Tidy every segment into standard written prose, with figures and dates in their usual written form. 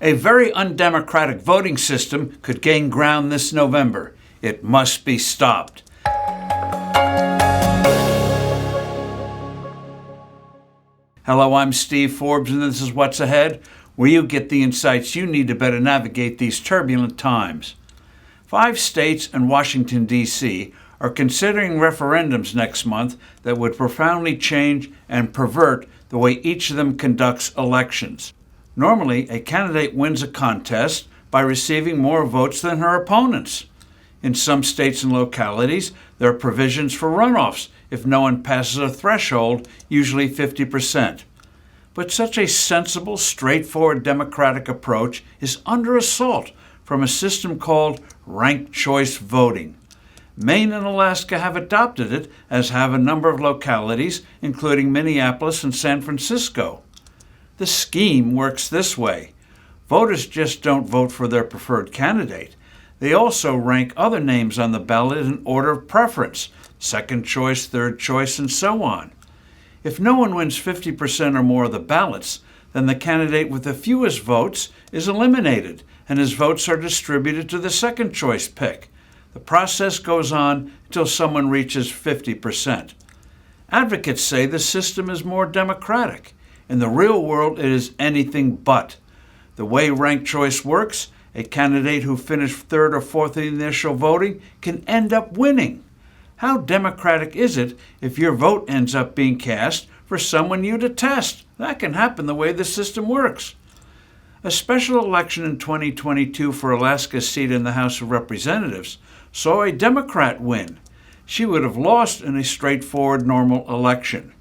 A very undemocratic voting system could gain ground this November. It must be stopped. Hello, I'm Steve Forbes, and this is What's Ahead, where you get the insights you need to better navigate these turbulent times. 5 states and Washington, D.C. are considering referendums next month that would profoundly change and pervert the way each of them conducts elections. Normally, a candidate wins a contest by receiving more votes than her opponents. In some states and localities, there are provisions for runoffs if no one passes a threshold, usually 50%. But such a sensible, straightforward democratic approach is under assault from a system called ranked choice voting. Maine and Alaska have adopted it, as have a number of localities, including Minneapolis and San Francisco. The scheme works this way. Voters just don't vote for their preferred candidate. They also rank other names on the ballot in order of preference, second choice, third choice, and so on. If no one wins 50% or more of the ballots, then the candidate with the fewest votes is eliminated, and his votes are distributed to the second choice pick. The process goes on until someone reaches 50%. Advocates say the system is more democratic. In the real world, it is anything but. The way ranked choice works, a candidate who finished third or fourth in the initial voting can end up winning. How democratic is it if your vote ends up being cast for someone you detest? That can happen the way the system works. A special election in 2022 for Alaska's seat in the House of Representatives saw a Democrat win. She would have lost in a straightforward normal election.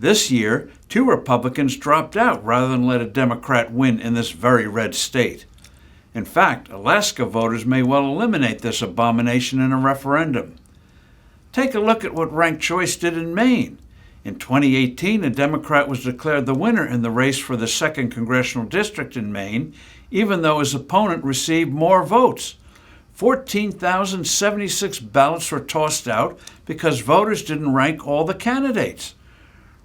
This year, 2 Republicans dropped out rather than let a Democrat win in this very red state. In fact, Alaska voters may well eliminate this abomination in a referendum. Take a look at what ranked choice did in Maine. In 2018, a Democrat was declared the winner in the race for the 2nd Congressional District in Maine, even though his opponent received more votes. 14,076 ballots were tossed out because voters didn't rank all the candidates.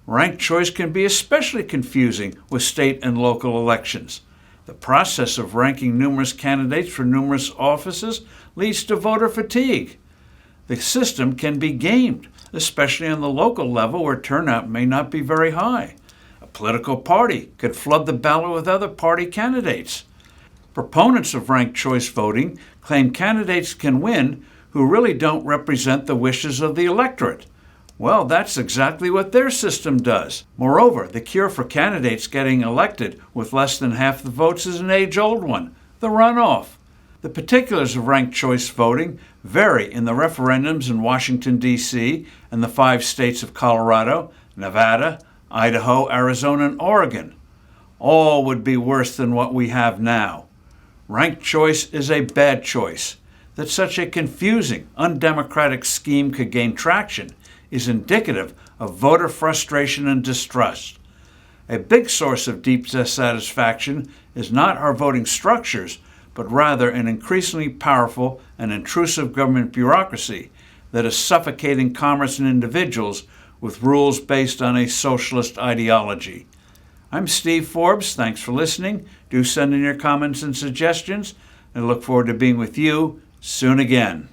Ranked choice can be especially confusing with state and local elections. The process of ranking numerous candidates for numerous offices leads to voter fatigue. The system can be gamed, especially on the local level where turnout may not be very high. A political party could flood the ballot with other party candidates. Proponents of ranked choice voting claim candidates can win who really don't represent the wishes of the electorate. Well, that's exactly what their system does. Moreover, the cure for candidates getting elected with less than half the votes is an age-old one, the runoff. The particulars of ranked choice voting vary in the referendums in Washington, D.C. and the 5 states of Colorado, Nevada, Idaho, Arizona, and Oregon. All would be worse than what we have now. Ranked choice is a bad choice. That such a confusing, undemocratic scheme could gain traction is indicative of voter frustration and distrust. A big source of deep dissatisfaction is not our voting structures, but rather an increasingly powerful and intrusive government bureaucracy that is suffocating commerce and individuals with rules based on a socialist ideology. I'm Steve Forbes. Thanks for listening. Do send in your comments and suggestions, and I look forward to being with you soon again.